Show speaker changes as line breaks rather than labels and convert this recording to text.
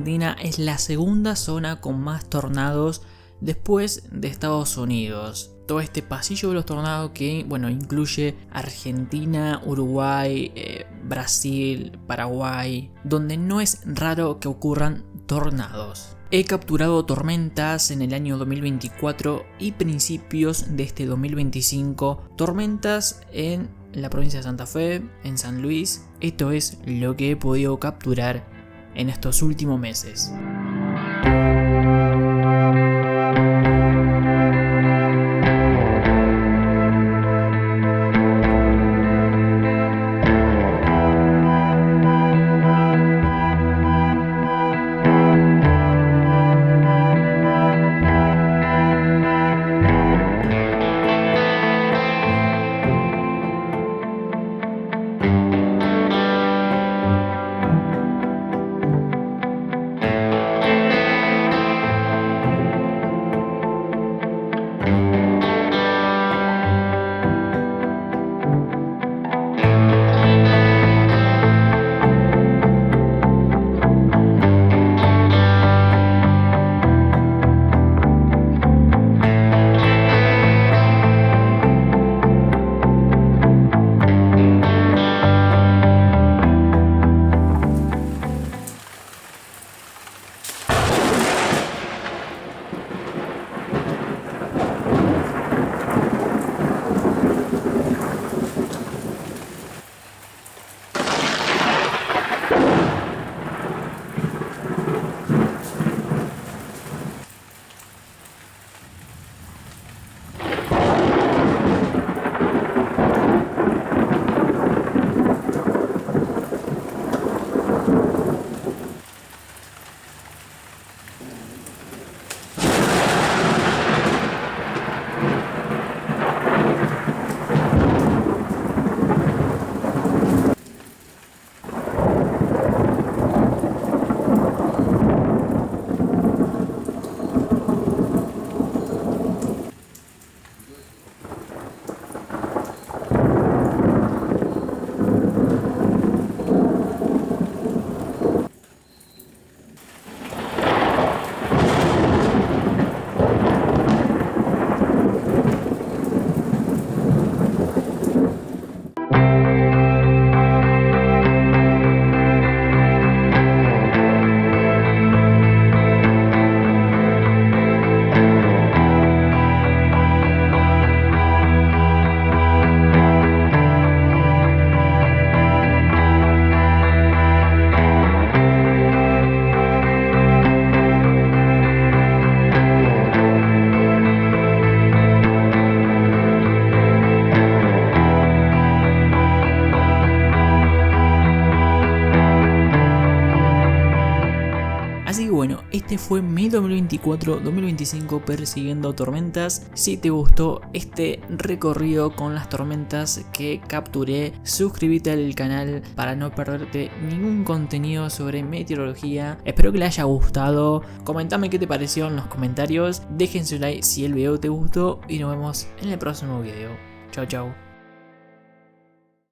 Argentina es la segunda zona con más tornados después de Estados Unidos. Todo este pasillo de los tornados que, bueno, incluye Argentina, Uruguay, Brasil, Paraguay, donde no es raro que ocurran tornados. He capturado tormentas en el año 2024 y principios de este 2025, tormentas en la provincia de Santa Fe, en San Luis. Esto es lo que he podido capturar en estos últimos meses. Así que bueno, este fue mi 2024-2025 persiguiendo tormentas. Si te gustó este recorrido con las tormentas que capturé, suscríbete al canal para no perderte ningún contenido sobre meteorología. Espero que les haya gustado. Comentame qué te pareció en los comentarios. Dejen su like si el video te gustó y nos vemos en el próximo video. Chao, chao.